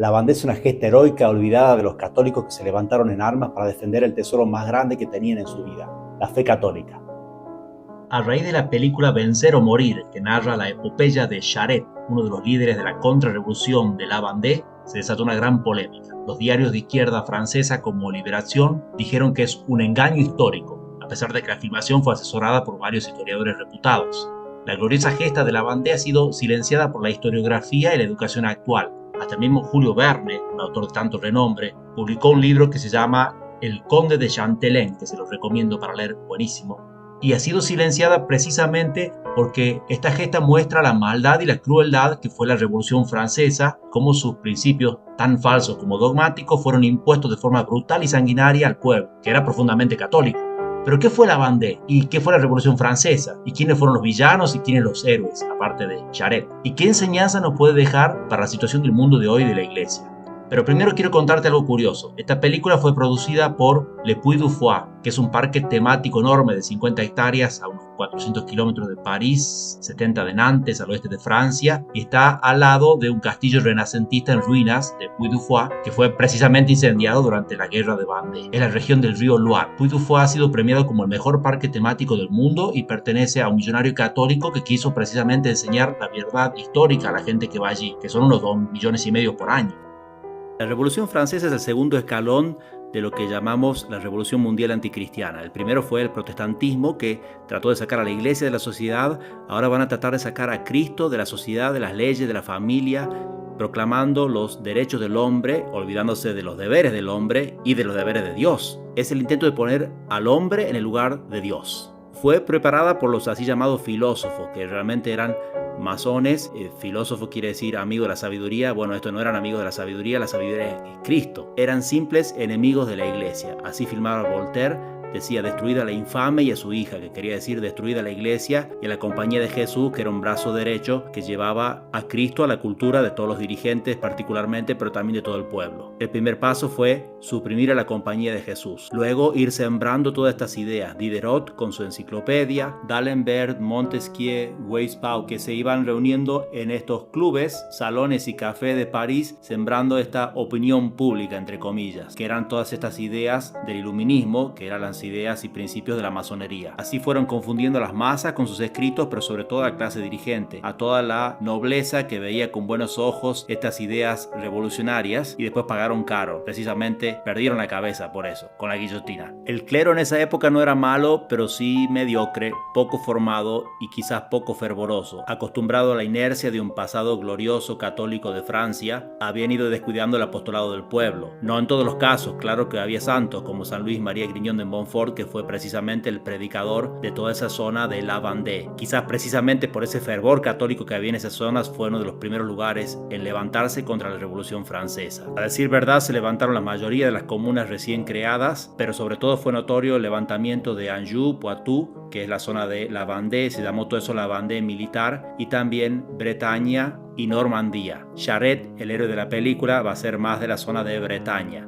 La Vendée es una gesta heroica olvidada de los católicos que se levantaron en armas para defender el tesoro más grande que tenían en su vida, la fe católica. A raíz de la película Vencer o Morir, que narra la epopeya de Charette, uno de los líderes de la contrarrevolución de la Vendée, se desató una gran polémica. Los diarios de izquierda francesa como Liberación dijeron que es un engaño histórico, a pesar de que la filmación fue asesorada por varios historiadores reputados. La gloriosa gesta de la Vendée ha sido silenciada por la historiografía y la educación actual. Hasta el mismo Julio Verne, un autor de tanto renombre, publicó un libro que se llama El Conde de Chantelain, que se los recomiendo para leer, buenísimo. Y ha sido silenciada precisamente porque esta gesta muestra la maldad y la crueldad que fue la Revolución Francesa, cómo sus principios tan falsos como dogmáticos fueron impuestos de forma brutal y sanguinaria al pueblo, que era profundamente católico. Pero ¿qué fue la Vendée? ¿Y qué fue la Revolución Francesa? ¿Y quiénes fueron los villanos y quiénes los héroes, aparte de Charette? ¿Y qué enseñanza nos puede dejar para la situación del mundo de hoy de la Iglesia? Pero primero quiero contarte algo curioso. Esta película fue producida por Le Puy du Fou, que es un parque temático enorme de 50 hectáreas a unos 400 kilómetros de París, 70 de Nantes, al oeste de Francia, y está al lado de un castillo renacentista en ruinas de Puy du Fou, que fue precisamente incendiado durante la guerra de Vendée. Es la región del río Loire. Puy du Fou ha sido premiado como el mejor parque temático del mundo y pertenece a un millonario católico que quiso precisamente enseñar la verdad histórica a la gente que va allí, que son unos 2,5 millones por año. La Revolución Francesa es el segundo escalón de lo que llamamos la Revolución Mundial Anticristiana. El primero fue el protestantismo, que trató de sacar a la iglesia de la sociedad. Ahora van a tratar de sacar a Cristo de la sociedad, de las leyes, de la familia, proclamando los derechos del hombre, olvidándose de los deberes del hombre y de los deberes de Dios. Es el intento de poner al hombre en el lugar de Dios. Fue preparada por los así llamados filósofos, que realmente eran masones. Filósofo quiere decir amigo de la sabiduría. Bueno, estos no eran amigos de la sabiduría es Cristo. Eran simples enemigos de la iglesia. Así filmaba Voltaire. Decía destruida la infame y a su hija, que quería decir destruida la iglesia y a la compañía de Jesús, que era un brazo derecho que llevaba a Cristo a la cultura de todos los dirigentes particularmente, pero también de todo el pueblo. El primer paso fue suprimir a la compañía de Jesús. Luego ir sembrando todas estas ideas. Diderot con su enciclopedia, D'Alembert, Montesquieu, Weishaupt, que se iban reuniendo en estos clubes, salones y cafés de París, sembrando esta opinión pública, entre comillas, que eran todas estas ideas del iluminismo, que eran las ideas y principios de la masonería. Así fueron confundiendo a las masas con sus escritos, pero sobre todo a la clase dirigente, a toda la nobleza que veía con buenos ojos estas ideas revolucionarias y después pagaron caro. Precisamente perdieron la cabeza por eso, con la guillotina. El clero en esa época no era malo, pero sí mediocre, poco formado y quizás poco fervoroso. Acostumbrado a la inercia de un pasado glorioso católico de Francia, habían ido descuidando el apostolado del pueblo. No en todos los casos, claro que había santos como San Luis María Grignon de Montfort, que fue precisamente el predicador de toda esa zona de la Vendée. Quizás precisamente por ese fervor católico que había en esas zonas fue uno de los primeros lugares en levantarse contra la Revolución Francesa. A decir verdad, se levantaron la mayoría de las comunas recién creadas, pero sobre todo fue notorio el levantamiento de Anjou, Poitou, que es la zona de la Vendée, se llamó todo eso la Vendée militar, y también Bretaña y Normandía. Charette, el héroe de la película, va a ser más de la zona de Bretaña.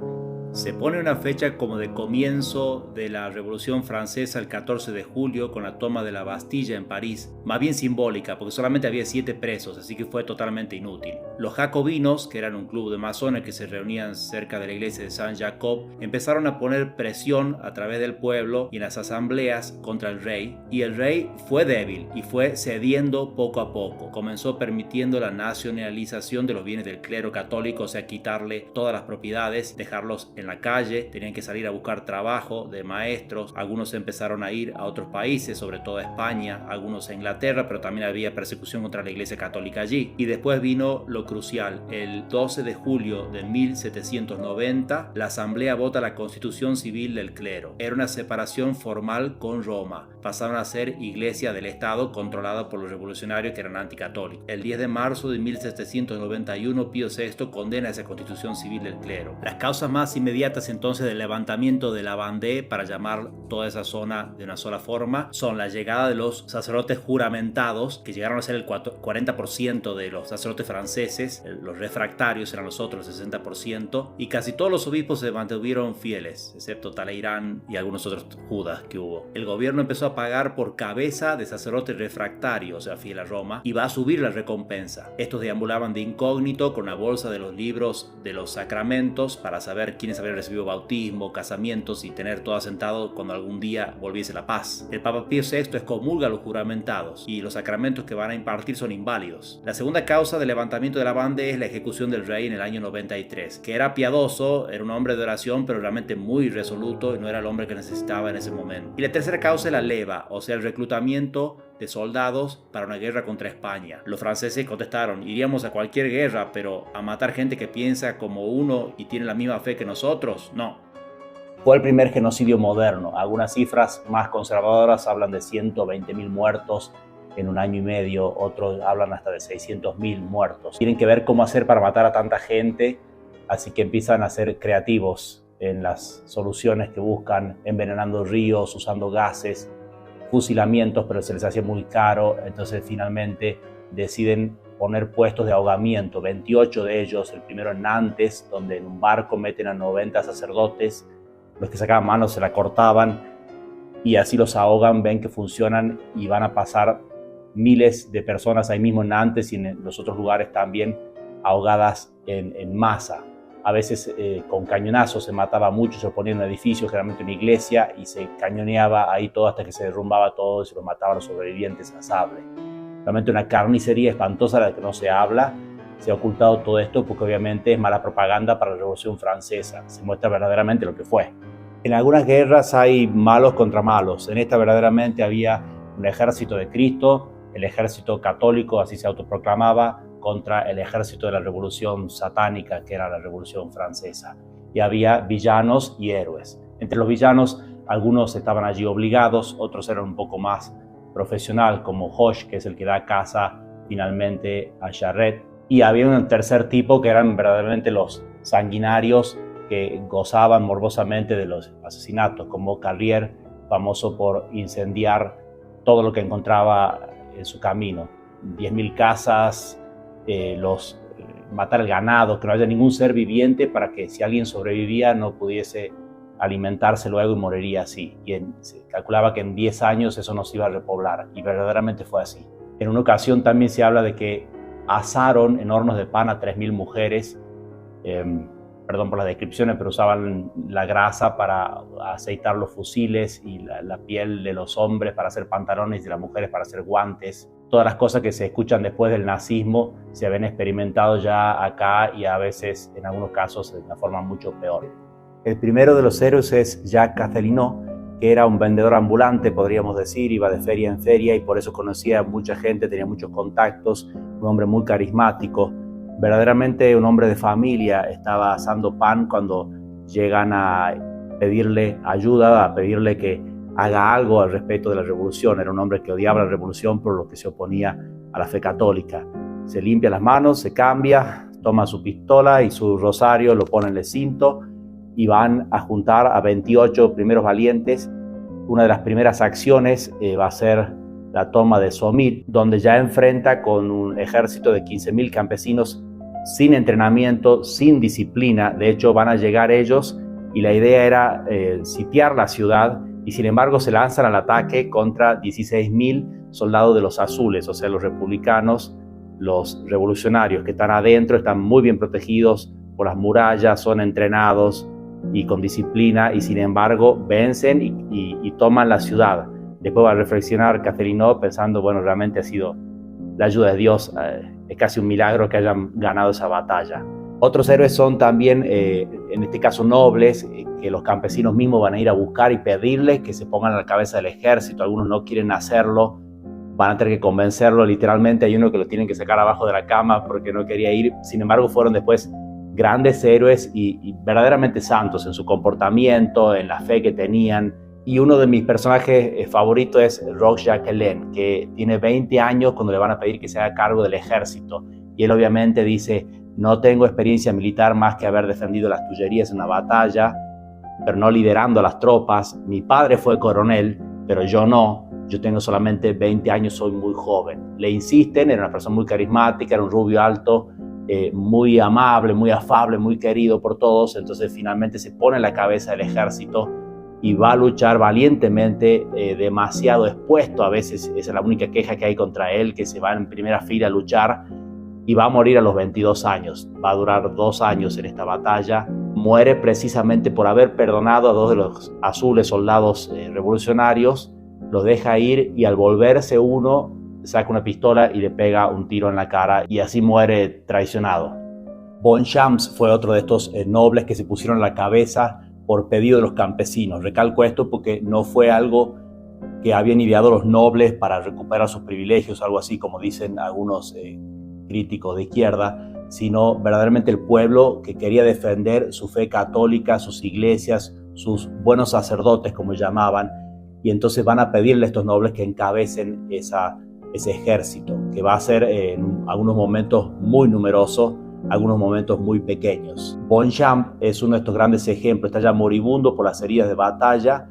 Se pone una fecha como de comienzo de la Revolución Francesa, el 14 de julio, con la toma de la Bastilla en París, más bien simbólica, porque solamente había 7 presos, así que fue totalmente inútil. Los jacobinos, que eran un club de masones que se reunían cerca de la iglesia de Saint-Jacob, empezaron a poner presión a través del pueblo y en las asambleas contra el rey, y el rey fue débil y fue cediendo poco a poco. Comenzó permitiendo la nacionalización de los bienes del clero católico, o sea, quitarle todas las propiedades, dejarlos en la calle, tenían que salir a buscar trabajo de maestros, algunos empezaron a ir a otros países, sobre todo a España, algunos a Inglaterra, pero también había persecución contra la iglesia católica allí. Y después vino lo crucial, el 12 de julio de 1790, la asamblea vota la constitución civil del clero. Era una separación formal con Roma, pasaron a ser iglesia del Estado controlada por los revolucionarios que eran anticatólicos. El 10 de marzo de 1791, Pío VI condena esa constitución civil del clero. Las causas más inmediatas inmediatas entonces del levantamiento de la Vendée, para llamar toda esa zona de una sola forma, son la llegada de los sacerdotes juramentados, que llegaron a ser el 40% de los sacerdotes franceses. Los refractarios eran los otros, el 60%, y casi todos los obispos se mantuvieron fieles, excepto Talleyrand y algunos otros judas que hubo. El gobierno empezó a pagar por cabeza de sacerdote refractario, o sea, fiel a Roma, y va a subir la recompensa. Estos deambulaban de incógnito con una bolsa de los libros de los sacramentos para saber quiénes habían recibido bautismo, casamientos y tener todo asentado cuando algún día volviese la paz. El Papa Pío VI excomulga a los juramentados y los sacramentos que van a impartir son inválidos. La segunda causa del levantamiento de la Vendée es la ejecución del rey en el año 93, que era piadoso, era un hombre de oración, pero realmente muy resoluto y no era el hombre que necesitaba en ese momento. Y la tercera causa es la leva, o sea, el reclutamiento de soldados para una guerra contra España. Los franceses contestaron: iríamos a cualquier guerra, pero a matar gente que piensa como uno y tiene la misma fe que nosotros, no. Fue el primer genocidio moderno. Algunas cifras más conservadoras hablan de 120.000 muertos en un año y medio, otros hablan hasta de 600.000 muertos. Tienen que ver cómo hacer para matar a tanta gente, así que empiezan a ser creativos en las soluciones que buscan, envenenando ríos, usando gases, fusilamientos, pero se les hacía muy caro, entonces finalmente deciden poner puestos de ahogamiento, 28 de ellos, el primero en Nantes, donde en un barco meten a 90 sacerdotes, los que sacaban manos se la cortaban y así los ahogan, ven que funcionan y van a pasar miles de personas ahí mismo en Nantes y en los otros lugares también ahogadas en masa. A veces con cañonazos se mataba mucho, se ponía en un edificio, generalmente una iglesia, y se cañoneaba ahí todo hasta que se derrumbaba todo y se los mataban los sobrevivientes a sable. Realmente una carnicería espantosa de la que no se habla. Se ha ocultado todo esto porque obviamente es mala propaganda para la Revolución Francesa. Se muestra verdaderamente lo que fue. En algunas guerras hay malos contra malos. En esta verdaderamente había un ejército de Cristo, el ejército católico, así se autoproclamaba, contra el ejército de la Revolución satánica, que era la Revolución Francesa. Y había villanos y héroes. Entre los villanos, algunos estaban allí obligados, otros eran un poco más profesional, como Hoche, que es el que da caza finalmente a Charette. Y había un tercer tipo que eran verdaderamente los sanguinarios que gozaban morbosamente de los asesinatos, como Carrier, famoso por incendiar todo lo que encontraba en su camino. 10.000 casas, matar el ganado, que no haya ningún ser viviente para que si alguien sobrevivía no pudiese alimentarse luego y moriría así. Y se calculaba que en 10 años eso no se iba a repoblar, y verdaderamente fue así. En una ocasión también se habla de que asaron en hornos de pan a 3.000 mujeres, perdón por las descripciones, pero usaban la grasa para aceitar los fusiles y la piel de los hombres para hacer pantalones y de las mujeres para hacer guantes. Todas las cosas que se escuchan después del nazismo se habían experimentado ya acá y a veces, en algunos casos, de una forma mucho peor. El primero de los héroes es Jacques Cathelineau, que era un vendedor ambulante, podríamos decir, iba de feria en feria y por eso conocía a mucha gente, tenía muchos contactos, un hombre muy carismático, verdaderamente un hombre de familia. Estaba asando pan cuando llegan a pedirle ayuda, a pedirle que haga algo al respecto de la revolución. Era un hombre que odiaba la revolución por lo que se oponía a la fe católica. Se limpia las manos, se cambia, toma su pistola y su rosario, lo pone en el cinto y van a juntar a 28 primeros valientes. Una de las primeras acciones va a ser la toma de Saumur, donde ya enfrenta con un ejército de 15.000 campesinos sin entrenamiento, sin disciplina. De hecho, van a llegar ellos y la idea era sitiar la ciudad, y sin embargo se lanzan al ataque contra 16.000 soldados de los azules, o sea, los republicanos, los revolucionarios que están adentro, están muy bien protegidos por las murallas, son entrenados y con disciplina, y sin embargo vencen y toman la ciudad. Después va a reflexionar Cathelineau pensando, bueno, realmente ha sido la ayuda de Dios, es casi un milagro que hayan ganado esa batalla. Otros héroes son también, en este caso nobles, que los campesinos mismos van a ir a buscar y pedirles que se pongan a la cabeza del ejército. Algunos no quieren hacerlo, van a tener que convencerlo literalmente. Hay uno que lo tienen que sacar abajo de la cama porque no quería ir. Sin embargo, fueron después grandes héroes y verdaderamente santos en su comportamiento, en la fe que tenían. Y uno de mis personajes favoritos es Roch-Jacquelin, que tiene 20 años cuando le van a pedir que se haga cargo del ejército. Y él obviamente dice, No tengo experiencia militar más que haber defendido las Tullerías en una batalla, pero no liderando las tropas. Mi padre fue coronel, pero yo no. Yo tengo solamente 20 años, soy muy joven. Le insisten, era una persona muy carismática, era un rubio alto, muy amable, muy afable, muy querido por todos. Entonces finalmente se pone en la cabeza del ejército y va a luchar valientemente, demasiado expuesto. A veces esa es la única queja que hay contra él, que se va en primera fila a luchar y va a morir a los 22 años. Va a durar 2 años en esta batalla. Muere precisamente por haber perdonado a 2 de los azules soldados revolucionarios. Los deja ir y al volverse uno saca una pistola y le pega un tiro en la cara y así muere traicionado. Bonchamps fue otro de estos nobles que se pusieron a la cabeza por pedido de los campesinos. Recalco esto porque no fue algo que habían ideado los nobles para recuperar sus privilegios, algo así como dicen algunos críticos de izquierda, sino verdaderamente el pueblo que quería defender su fe católica, sus iglesias, sus buenos sacerdotes, como llamaban, y entonces van a pedirle a estos nobles que encabecen ese ejército, que va a ser en algunos momentos muy numeroso, algunos momentos muy pequeños. Bonchamps es uno de estos grandes ejemplos, está ya moribundo por las heridas de batalla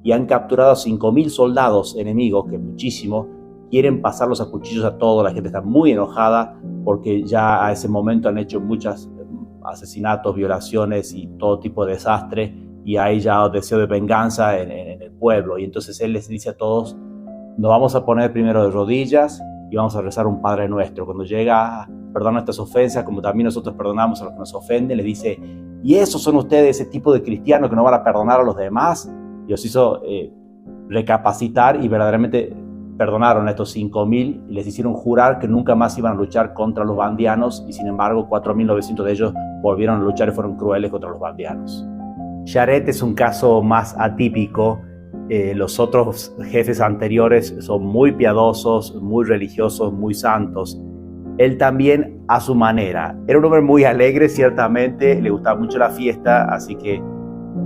y han capturado a 5.000 soldados enemigos, que es muchísimo. Quieren pasarlos a cuchillos a todos, la gente está muy enojada porque ya a ese momento han hecho muchos asesinatos, violaciones y todo tipo de desastre, y hay ya deseo de venganza en el pueblo. Y entonces él les dice a todos: nos vamos a poner primero de rodillas y vamos a rezar un Padre Nuestro. Cuando llega, perdona nuestras ofensas, como también nosotros perdonamos a los que nos ofenden, les dice: ¿y esos son ustedes, ese tipo de cristianos que no van a perdonar a los demás? Y los hizo recapacitar y verdaderamente perdonaron a estos 5.000 y les hicieron jurar que nunca más iban a luchar contra los bandianos, y sin embargo 4.900 de ellos volvieron a luchar y fueron crueles contra los bandianos. Charette es un caso más atípico. Los otros jefes anteriores son muy piadosos, muy religiosos, muy santos. Él también a su manera. Era un hombre muy alegre, ciertamente, le gustaba mucho la fiesta, así que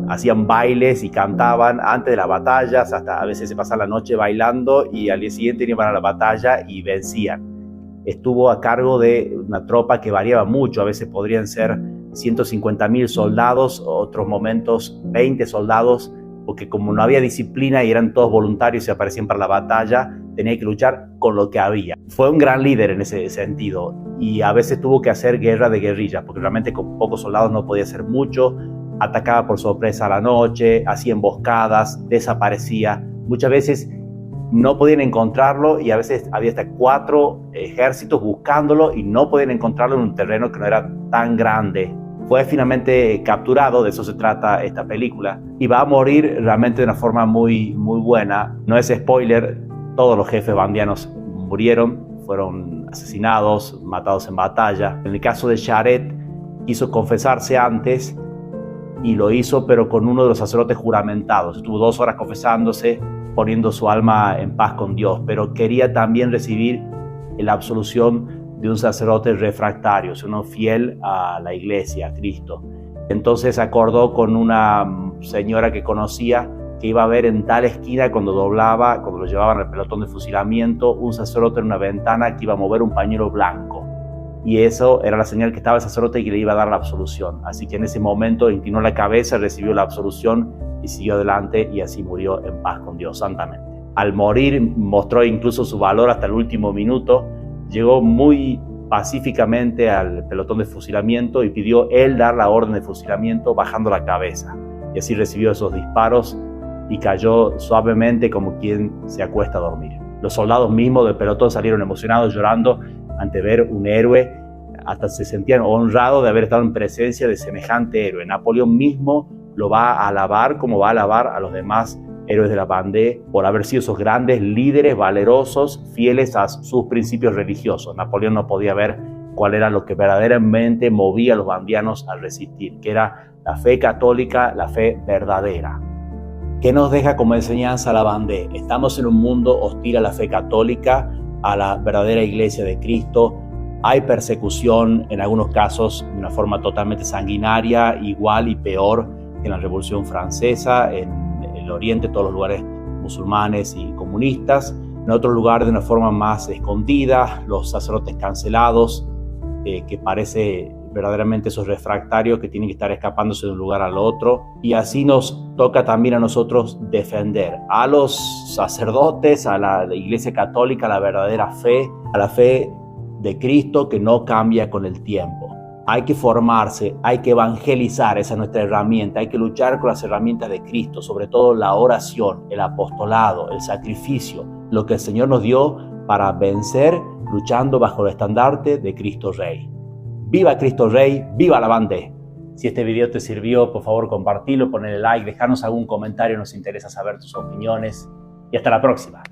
hacían bailes y cantaban antes de las batallas, hasta a veces se pasaban la noche bailando y al día siguiente iban a la batalla y vencían. Estuvo a cargo de una tropa que variaba mucho, a veces podrían ser 150.000 soldados, otros momentos 20 soldados, porque como no había disciplina y eran todos voluntarios y aparecían para la batalla, tenía que luchar con lo que había. Fue un gran líder en ese sentido y a veces tuvo que hacer guerra de guerrillas, porque realmente con pocos soldados no podía hacer mucho. Atacaba por sorpresa a la noche, hacía emboscadas, desaparecía. Muchas veces no podían encontrarlo y a veces había hasta 4 ejércitos buscándolo y no podían encontrarlo en un terreno que no era tan grande. Fue finalmente capturado, de eso se trata esta película, y va a morir realmente de una forma muy, muy buena. No es spoiler, todos los jefes bandianos murieron, fueron asesinados, matados en batalla. En el caso de Charette, quiso confesarse antes y lo hizo, pero con uno de los sacerdotes juramentados. Estuvo 2 horas confesándose, poniendo su alma en paz con Dios, pero quería también recibir la absolución de un sacerdote refractario, uno fiel a la iglesia, a Cristo. Entonces acordó con una señora que conocía que iba a ver en tal esquina, cuando doblaba, cuando lo llevaban al pelotón de fusilamiento, un sacerdote en una ventana que iba a mover un pañuelo blanco. Y eso era la señal que estaba el sacerdote y que le iba a dar la absolución. Así que en ese momento inclinó la cabeza, recibió la absolución y siguió adelante, y así murió en paz con Dios santamente. Al morir mostró incluso su valor hasta el último minuto. Llegó muy pacíficamente al pelotón de fusilamiento y pidió él dar la orden de fusilamiento bajando la cabeza. Y así recibió esos disparos y cayó suavemente como quien se acuesta a dormir. Los soldados mismos del pelotón salieron emocionados, llorando ante ver un héroe. Hasta se sentían honrados de haber estado en presencia de semejante héroe. Napoleón mismo lo va a alabar, como va a alabar a los demás héroes de la Vendée, por haber sido esos grandes líderes valerosos, fieles a sus principios religiosos. Napoleón no podía ver cuál era lo que verdaderamente movía a los vandianos a resistir, que era la fe católica, la fe verdadera. ¿Qué nos deja como enseñanza la Vendée? Estamos en un mundo hostil a la fe católica, a la verdadera iglesia de Cristo. Hay persecución, en algunos casos de una forma totalmente sanguinaria, igual y peor que en la Revolución Francesa, en el Oriente, todos los lugares musulmanes y comunistas. En otros lugares de una forma más escondida, los sacerdotes cancelados, que parece verdaderamente esos refractarios que tienen que estar escapándose de un lugar al otro. Y así nos toca también a nosotros defender a los sacerdotes, a la Iglesia Católica, a la verdadera fe, a la fe de Cristo que no cambia con el tiempo. Hay que formarse, hay que evangelizar, esa es nuestra herramienta, hay que luchar con las herramientas de Cristo, sobre todo la oración, el apostolado, el sacrificio, lo que el Señor nos dio para vencer luchando bajo el estandarte de Cristo Rey. ¡Viva Cristo Rey! ¡Viva la Bandé! Si este video te sirvió, por favor compartilo, ponle like, dejarnos algún comentario, nos interesa saber tus opiniones y hasta la próxima.